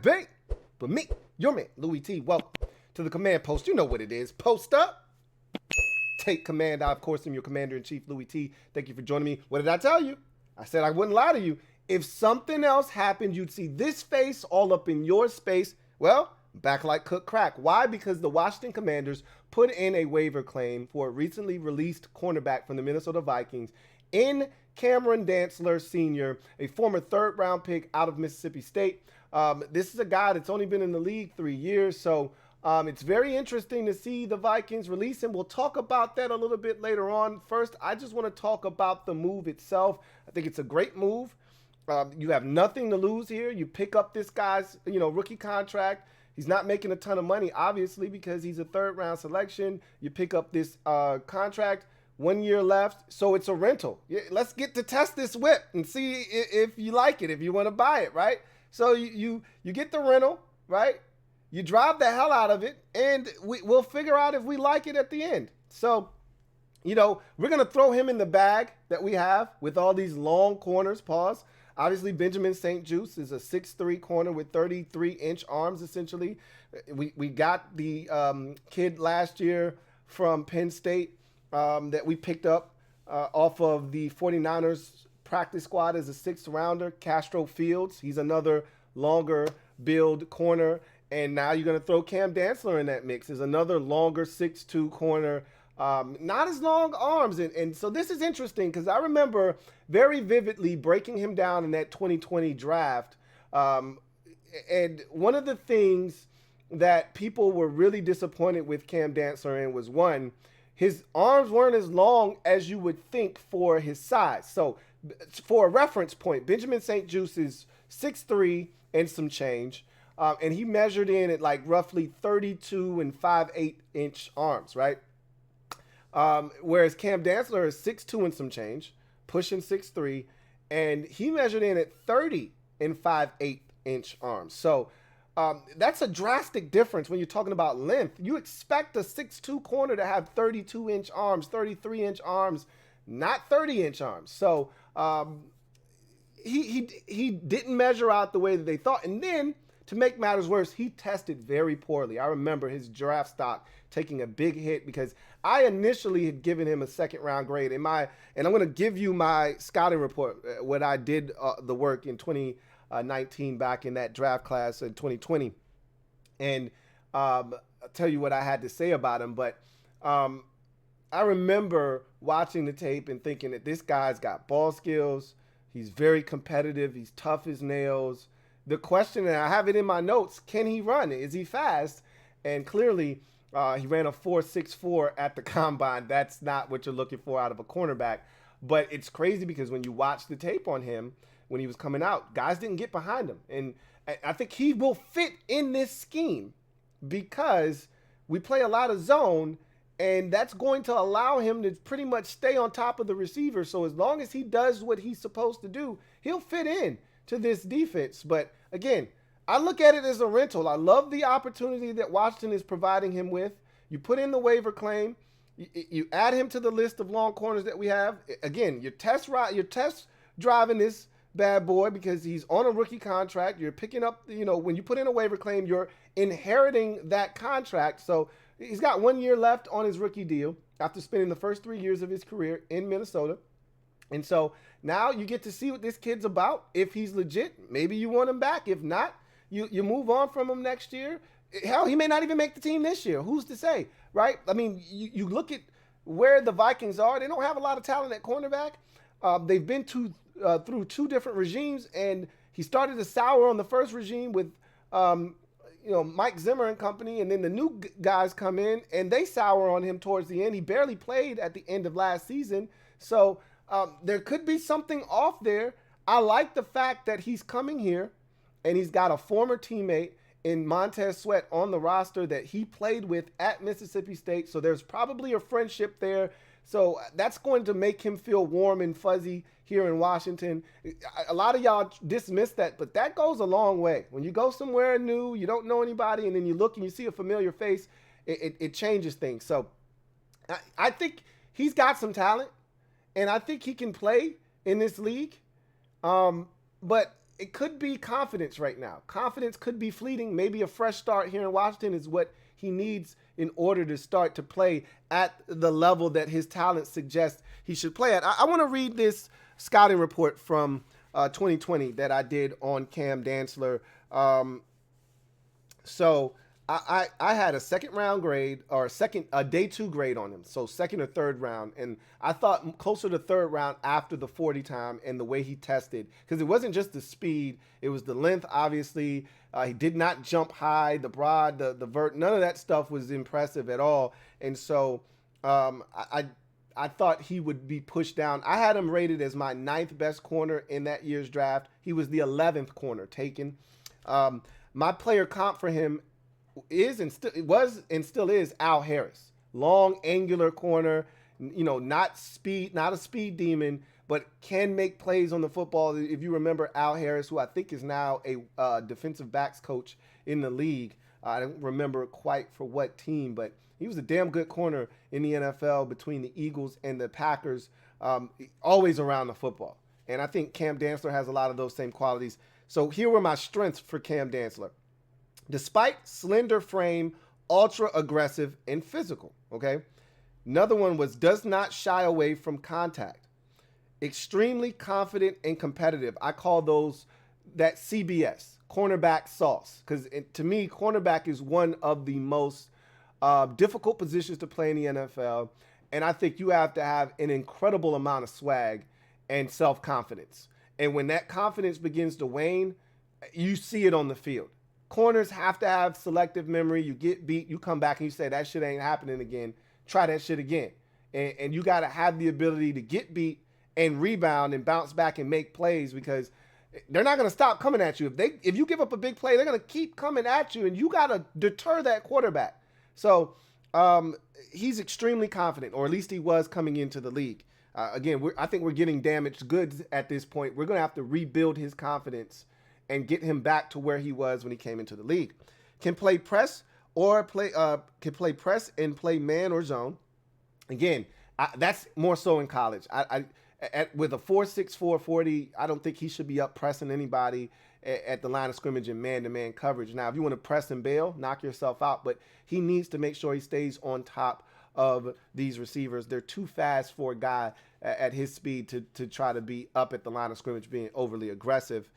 debate. But me, your man, Louie T. Welcome to the command post. You know what it is. Post up. Take command. I, of course, am your commander-in-chief, Louie T. Thank you for joining me. What did I tell you? I said I wouldn't lie to you. If something else happened, you'd see this face all up in your space. Well, back like cook crack. Why? Because the Washington Commanders put in a waiver claim for a recently released cornerback from the Minnesota Vikings in Cameron Dantzler Sr., a former third-round pick out of Mississippi State. This is a guy that's only been in the league 3 years, so it's very interesting to see the Vikings release him. We'll talk about that a little bit later on. First, I just want to talk about the move itself. I think it's a great move. You have nothing to lose here. You pick up this guy's, rookie contract. He's not making a ton of money, obviously, because he's a third-round selection. You pick up this contract, 1 year left, so it's a rental. Let's get to test this whip and see if you like it, if you want to buy it, right? So you get the rental, right? You drive the hell out of it, and we'll figure out if we like it at the end. So, we're going to throw him in the bag that we have with all these long corners, pause. Obviously, Benjamin St-Juste is a 6'3" corner with 33-inch arms, essentially. We got the kid last year from Penn State that we picked up off of the 49ers practice squad as a sixth-rounder, Castro Fields. He's another longer build corner. And now you're going to throw Cam Dantzler in that mix as another longer 6'2" corner. Not as long arms. And so this is interesting because I remember very vividly breaking him down in that 2020 draft. And one of the things that people were really disappointed with Cam Dantzler in was, one, his arms weren't as long as you would think for his size. So for a reference point, Benjamin St-Juste is 6'3" and some change. And he measured in at like roughly 32 and 5/8 inch arms, right? Whereas Cam Dantzler is 6'2" and some change, pushing 6'3", and he measured in at 30 and 5/8 inch arms. So that's a drastic difference when you're talking about length. You expect a 6'2" corner to have 32-inch arms, 33-inch arms, not 30-inch arms. So he didn't measure out the way that they thought. And then, to make matters worse, he tested very poorly. I remember his draft stock taking a big hit because I initially had given him a second-round grade. And I'm going to give you my scouting report, what I did the work in 2019 back in that draft class in 2020. And I'll tell you what I had to say about him. But I remember watching the tape and thinking that this guy's got ball skills. He's very competitive. He's tough as nails. The question, and I have it in my notes, can he run? Is he fast? And clearly, he ran a 4.64 at the combine. That's not what you're looking for out of a cornerback. But it's crazy because when you watch the tape on him, when he was coming out, guys didn't get behind him. And I think he will fit in this scheme because we play a lot of zone, and that's going to allow him to pretty much stay on top of the receiver. So as long as he does what he's supposed to do, he'll fit in to this defense. But again, I look at it as a rental. I love the opportunity that Washington is providing him with. You put in the waiver claim, you add him to the list of long corners that we have. Again, you're test driving this bad boy because he's on a rookie contract. You're picking up, when you put in a waiver claim, you're inheriting that contract. So he's got 1 year left on his rookie deal after spending the first 3 years of his career in Minnesota. And so now you get to see what this kid's about. If he's legit, maybe you want him back. If not, you move on from him next year. Hell, he may not even make the team this year. Who's to say, right? I mean, you look at where the Vikings are. They don't have a lot of talent at cornerback. They've been through two different regimes, and he started to sour on the first regime with Mike Zimmer and company, and then the new guys come in, and they sour on him towards the end. He barely played at the end of last season. So there could be something off there. I like the fact that he's coming here and he's got a former teammate in Montez Sweat on the roster that he played with at Mississippi State. So there's probably a friendship there. So that's going to make him feel warm and fuzzy here in Washington. A lot of y'all dismiss that, but that goes a long way. When you go somewhere new, you don't know anybody, and then you look and you see a familiar face, it changes things. So I think he's got some talent. And I think he can play in this league. But it could be confidence right now. Confidence could be fleeting. Maybe a fresh start here in Washington is what he needs in order to start to play at the level that his talent suggests he should play at. I want to read this scouting report from 2020 that I did on Cam Dantzler. So I had a second round grade or a day 2 grade on him. So second or third round. And I thought closer to third round after the 40 time and the way he tested, because it wasn't just the speed, it was the length. Obviously he did not jump high, the broad, the vert, none of that stuff was impressive at all. And so I thought he would be pushed down. I had him rated as my 9th best corner in that year's draft. He was the 11th corner taken. My player comp for him was and still is Al Harris. Long, angular corner, not a speed demon, but can make plays on the football. If you remember Al Harris, who I think is now a defensive backs coach in the league. I don't remember quite for what team, but he was a damn good corner in the NFL between the Eagles and the Packers, always around the football. And I think Cam Dantzler has a lot of those same qualities. So here were my strengths for Cam Dantzler. Despite slender frame, ultra aggressive and physical, okay? Another one was does not shy away from contact. Extremely confident and competitive. I call those that CBS, cornerback sauce, because to me, cornerback is one of the most difficult positions to play in the NFL. And I think you have to have an incredible amount of swag and self-confidence. And when that confidence begins to wane, you see it on the field. Corners have to have selective memory. You get beat, you come back and you say, that shit ain't happening again. Try that shit again. And you got to have the ability to get beat and rebound and bounce back and make plays, because they're not going to stop coming at you. If you give up a big play, they're going to keep coming at you, and you got to deter that quarterback. So he's extremely confident, or at least he was coming into the league. Again, I think we're getting damaged goods at this point. We're going to have to rebuild his confidence and get him back to where he was when he came into the league. Can play press can play press and play man or zone. Again, that's more so in college. With a 4.64 40, I don't think he should be up pressing anybody at the line of scrimmage in man-to-man coverage. Now, if you want to press and bail, knock yourself out, but he needs to make sure he stays on top of these receivers. They're too fast for a guy at his speed to try to be up at the line of scrimmage being overly aggressive.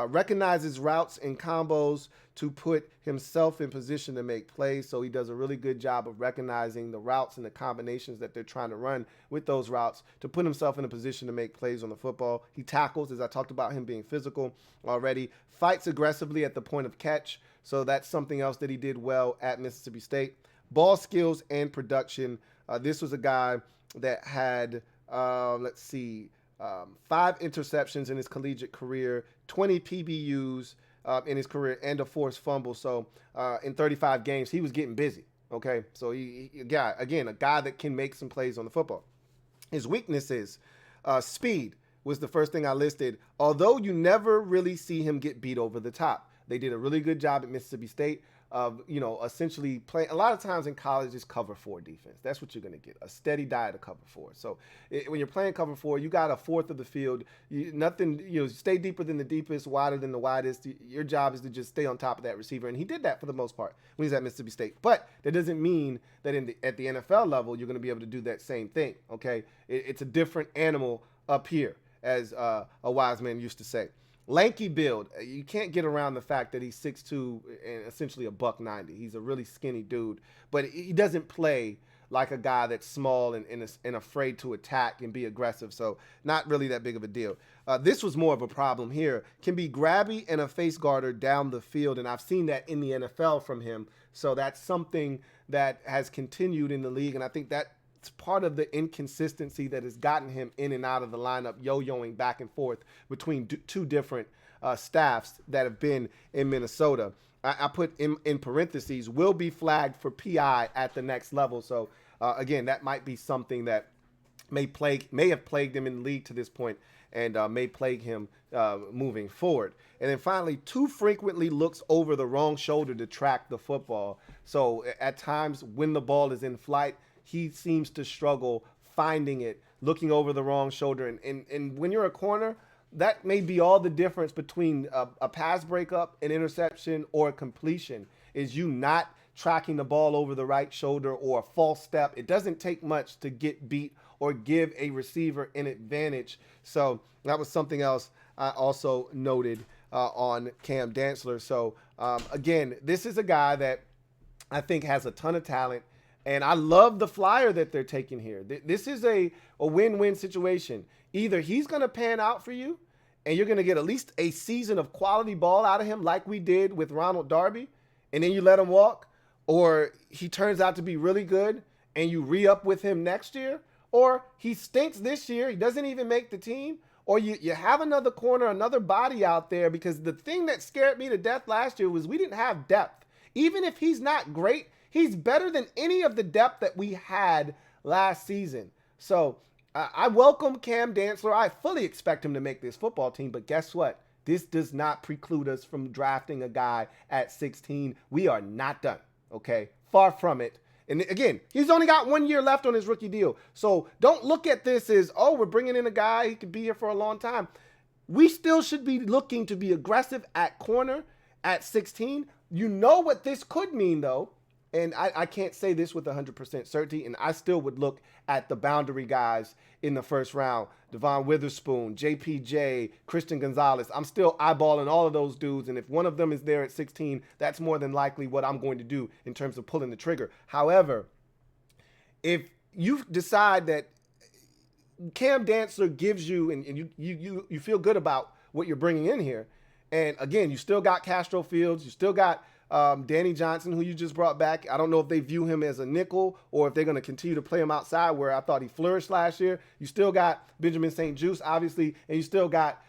Recognizes routes and combos to put himself in position to make plays. So he does a really good job of recognizing the routes and the combinations that they're trying to run with those routes to put himself in a position to make plays on the football. He tackles, as I talked about him being physical already. Fights aggressively at the point of catch. So that's something else that he did well at Mississippi State. Ball skills and production. This was a guy that had, 5 interceptions in his collegiate career, 20 PBUs in his career, and a forced fumble. So in 35 games, he was getting busy. Okay, so a guy that can make some plays on the football. His weaknesses, speed was the first thing I listed. Although you never really see him get beat over the top, they did a really good job at Mississippi State of, essentially playing. A lot of times in college, it's cover 4 defense. That's what you're going to get, a steady diet of cover 4. So when you're playing cover 4, you got a fourth of the field. Stay deeper than the deepest, wider than the widest. Your job is to just stay on top of that receiver. And he did that for the most part when he's at Mississippi State. But that doesn't mean that at the NFL level, you're going to be able to do that same thing, okay? It's a different animal up here, as a wise man used to say. Lanky build. You can't get around the fact that he's 6'2" and essentially a $190. He's a really skinny dude, but he doesn't play like a guy that's small and afraid to attack and be aggressive. So not really that big of a deal. This was more of a problem here. Can be grabby and a face guarder down the field, and I've seen that in the NFL from him. So that's something that has continued in the league, and I think that it's part of the inconsistency that has gotten him in and out of the lineup, yo-yoing back and forth between two different staffs that have been in Minnesota. I put in parentheses, will be flagged for PI at the next level. So, again, that might be something that may have plagued him in the league to this point and may plague him moving forward. And then finally, too frequently looks over the wrong shoulder to track the football. So at times when the ball is in flight, he seems to struggle finding it, looking over the wrong shoulder. And when you're a corner, that may be all the difference between a pass breakup, an interception, or a completion, is you not tracking the ball over the right shoulder or a false step. It doesn't take much to get beat or give a receiver an advantage. So that was something else I also noted on Cam Dantzler. So again, this is a guy that I think has a ton of talent. And I love the flyer that they're taking here. This is a win-win situation. Either he's going to pan out for you and you're going to get at least a season of quality ball out of him like we did with Ronald Darby, and then you let him walk, or he turns out to be really good and you re-up with him next year, or he stinks this year, he doesn't even make the team, or you have another corner, another body out there, because the thing that scared me to death last year was we didn't have depth. Even if he's not great, he's better than any of the depth that we had last season. So I welcome Cam Dantzler. I fully expect him to make this football team, but guess what? This does not preclude us from drafting a guy at 16. We are not done, okay? Far from it. And again, he's only got 1 year left on his rookie deal. So don't look at this as, oh, we're bringing in a guy, he could be here for a long time. We still should be looking to be aggressive at corner at 16. You know what this could mean, though. And I can't say this with 100% certainty, and I still would look at the boundary guys in the first round. Devon Witherspoon, JPJ, Christian Gonzalez. I'm still eyeballing all of those dudes, and if one of them is there at 16, that's more than likely what I'm going to do in terms of pulling the trigger. However, if you decide that Cam Dantzler gives you, and you feel good about what you're bringing in here, and again, you still got Castro Fields, you still got Danny Johnson, who you just brought back. I don't know if they view him as a nickel or if they're going to continue to play him outside, where I thought he flourished last year. You still got Benjamin St. Juste, obviously, and you still got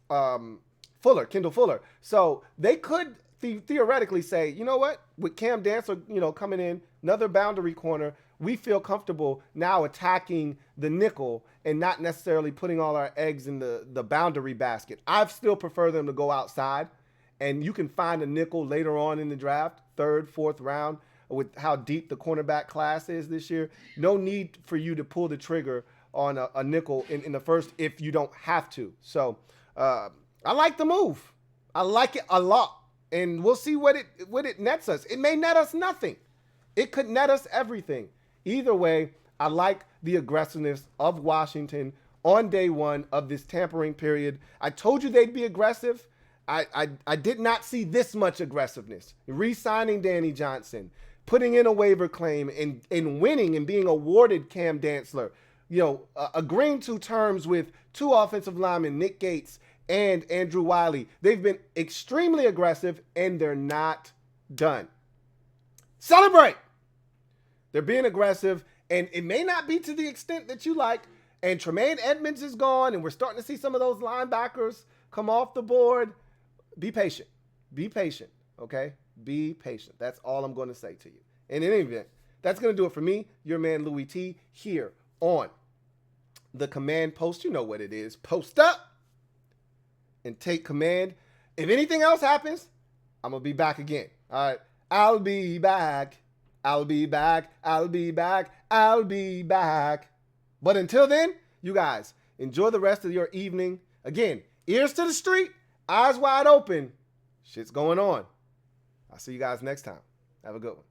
Kendall Fuller. So they could theoretically say, you know what, with Cam Dantzler, coming in, another boundary corner, we feel comfortable now attacking the nickel and not necessarily putting all our eggs in the boundary basket. I still prefer them to go outside. And you can find a nickel later on in the draft, 3rd, 4th round, with how deep the cornerback class is this year. No need for you to pull the trigger on a nickel in the first if you don't have to. So I like the move. I like it a lot. And we'll see what it nets us. It may net us nothing. It could net us everything. Either way, I like the aggressiveness of Washington on day one of this tampering period. I told you they'd be aggressive. I did not see this much aggressiveness. Re-signing Danny Johnson, putting in a waiver claim, and winning and being awarded Cam Dantzler, agreeing to terms with 2 offensive linemen, Nick Gates and Andrew Wiley. They've been extremely aggressive, and they're not done. Celebrate! They're being aggressive, and it may not be to the extent that you like. And Tremaine Edmonds is gone, and we're starting to see some of those linebackers come off the board. Be patient. Be patient, okay? Be patient. That's all I'm going to say to you. And in any event, that's going to do it for me, your man Louie T, here on the Command Post. You know what it is. Post up and take command. If anything else happens, I'm going to be back again. All right? I'll be back. I'll be back. I'll be back. I'll be back. But until then, you guys, enjoy the rest of your evening. Again, ears to the street. Eyes wide open. Shit's going on. I'll see you guys next time. Have a good one.